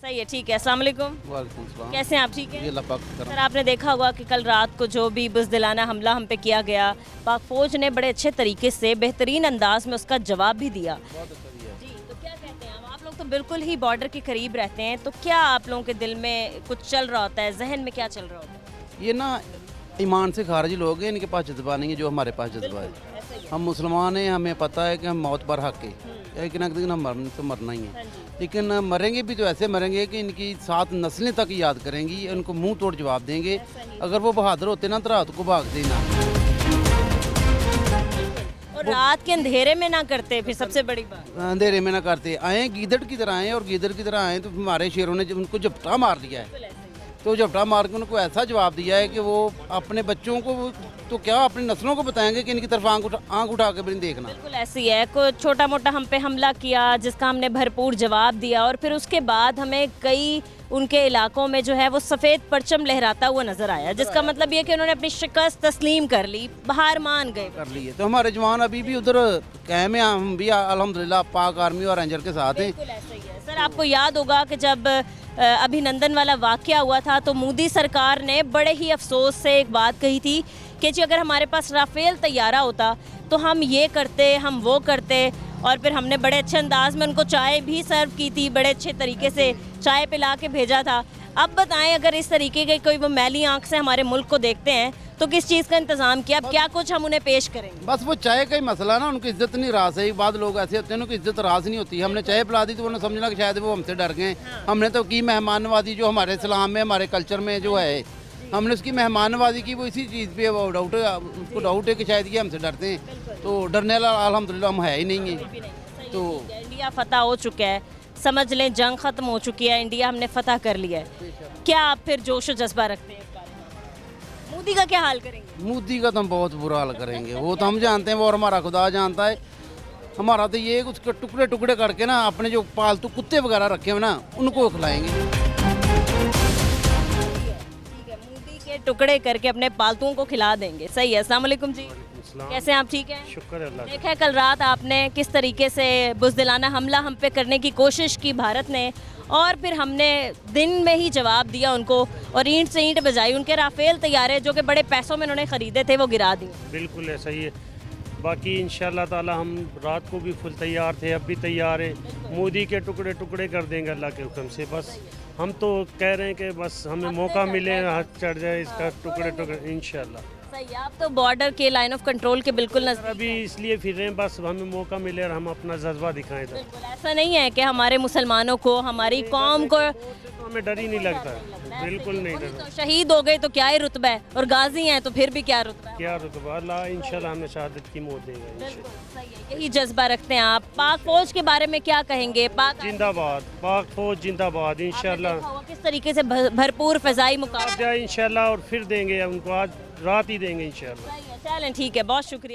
सही है, ठीक है। अस्सलाम वालेकुम। वालेकुम सलाम। कैसे हैं आप? ठीक है ये अल्लाह पाक का सर। करम। आपने देखा होगा कि कल रात को जो भी बुज़दिलाना हमला हम पे किया गया, पाक फ़ौज ने बड़े अच्छे तरीके से बेहतरीन अंदाज में उसका जवाब भी दिया। बहुत अच्छा दिया है। जी, तो क्या कहते हैं आप लोग तो बिल्कुल ही बॉर्डर के करीब रहते हैं, तो क्या आप लोगों के दिल में कुछ चल रहा होता है, जहन में क्या चल रहा होता है? ये ना ईमान से खारिज लोग हैं, इनके पास जज्बा नहीं है जो हमारे पास जज्बा है। ऐसा ही है। हम मुसलमान हैं, हमें पता है कि हम मौत पर हक है, लेकिन एक दिन हम तो मरना ही हाँ है। जी। लेकिन मरेंगे भी तो ऐसे मरेंगे कि इनकी 7 नस्लें तक याद करेंगी, उनको मुंह तोड़ जवाब देंगे। अगर वो बहादुर होते ना तो रात को भाग देना। और रात के अंधेरे में ना करते, फिर सबसे बड़ी बात। अंधेरे में ना करते, आए गीदड़ की तरह आए, और गीदड़ की तरह आए तो हमारे शेरों ने जब उनको झपटा मार दिया है, तो झपटा मार के उनको ऐसा जवाब दिया है कि वो अपने बच्चों को तो क्या अपनी नस्लों को बताएंगे कि इनकी तरफ आंख उठा के भी नहीं देखना। बिल्कुल ऐसी है, कुछ छोटा मोटा हम पे हमला किया जिसका हमने भरपूर जवाब दिया, और फिर उसके बाद हमें कई उनके इलाकों में जो है वो सफ़ेद परचम लहराता हुआ नजर आया, जिसका मतलब ये कि उन्होंने अपनी शिकस्त तस्लीम कर ली, हार मान गए। कर लिए तो हमारे जवान अभी भी उधर कैम है, हम भी अल्हम्दुलिल्लाह पाक आर्मी और रेंजर के साथ हैं। बिल्कुल ऐसा ही है सर। आपको याद होगा कि जब अभिनंदन वाला वाकया हुआ था तो मोदी सरकार ने बड़े ही अफसोस से एक बात कही थी कि जी अगर हमारे पास राफेल तैयारा होता तो हम ये करते, हम वो करते, और फिर हमने बड़े अच्छे अंदाज में उनको चाय भी सर्व की थी, बड़े अच्छे तरीके से चाय पिला के भेजा था। अब बताएं, अगर इस तरीके के कोई वो मैली आंख से हमारे मुल्क को देखते हैं तो किस चीज़ का इंतज़ाम किया, अब क्या कुछ हम उन्हें पेश करेंगे? बस वो चाय का ही मसला ना, उनको इज्जत नहीं रास है। एक बाद लोग ऐसे होते हैं उनको इज्जत रास नहीं होती। हमने चाय पिला दी तो उन्होंने समझना कि शायद वो हमसे डर गए। हमने तो की मेहमान नवाजी जो हमारे इस्लाम में, हमारे कल्चर में जो है, हमने उसकी मेहमान नवाजी की, वो इसी चीज़ पे वो डाउट है, उसको डाउट है कि शायद ये हमसे डरते हैं। तो डरने वाला अल्हम्दुलिल्लाह हम है ही नहीं है। तो इंडिया फतह हो चुका है, समझ लें जंग ख़त्म हो चुकी है, इंडिया हमने फतह कर लिया है। क्या आप फिर जोश और जज्बा रखते हैं इस बारे में? मोदी का क्या हाल करेंगे? मोदी का तो हम बहुत बुरा हाल करेंगे, वो तो हम जानते हैं, वो और हमारा खुदा जानता है। हमारा तो ये कुछ टुकड़े टुकड़े करके ना अपने जो पालतू कुत्ते वगैरह रखे हुए ना उनको खिलाएंगे। ठीक है, मोदी के टुकड़े करके अपने पालतुओं को खिला देंगे। सही है। अस्सलाम वालेकुम जी, कैसे हैं आप? ठीक है, शुक्र है अल्लाह का। देखा है कल रात आपने किस तरीके से बुज़दिलाना हमला हम पे करने की कोशिश की भारत ने, और फिर हमने दिन में ही जवाब दिया उनको, और ईंट से ईंट बजाई। उनके राफेल तैयारे जो कि बड़े पैसों में उन्होंने ख़रीदे थे वो गिरा दिए। बिल्कुल ऐसा ही है। बाकी इंशाल्लाह ताला हम रात को भी फुल तैयार थे, अब भी तैयार है। मोदी के टुकड़े टुकड़े कर देंगे अल्लाह के हुक्म से। बस हम तो कह रहे हैं कि बस हमें मौका मिले, हाथ चढ़ जाए इसका टुकड़े टुकड़े इंशाल्लाह। सही है, आप तो बॉर्डर के लाइन ऑफ कंट्रोल के बिल्कुल नज़दीक। अभी इसलिए फिर रहे हैं, बस हमें मौका मिले और हम अपना जज्बा दिखाएं। तो बिल्कुल ऐसा नहीं है कि हमारे मुसलमानों को, हमारी कौम को हमें डर ही नहीं लगता, बिल्कुल नहीं डर। तो शहीद हो गए तो क्या ही रुतबा है, और गाजी हैं तो फिर भी क्या रुतबा है। क्या रुतबा, अल्लाह इंशाल्लाह हमें शहादत की मौत देगा इंशाल्लाह। सही है, यही जज्बा रखते हैं आप। पाक फौज के बारे में क्या कहेंगे? पाक जिंदाबाद, पाक फौज जिंदाबाद इंशाल्लाह। देखा होगा किस तरीके से भरपूर फजाई मुकाबला। जाए इंशाल्लाह और फिर देंगे उनको, आज रात ही देंगे इंशाल्लाह। चलें, ठीक है, बहुत शुक्रिया।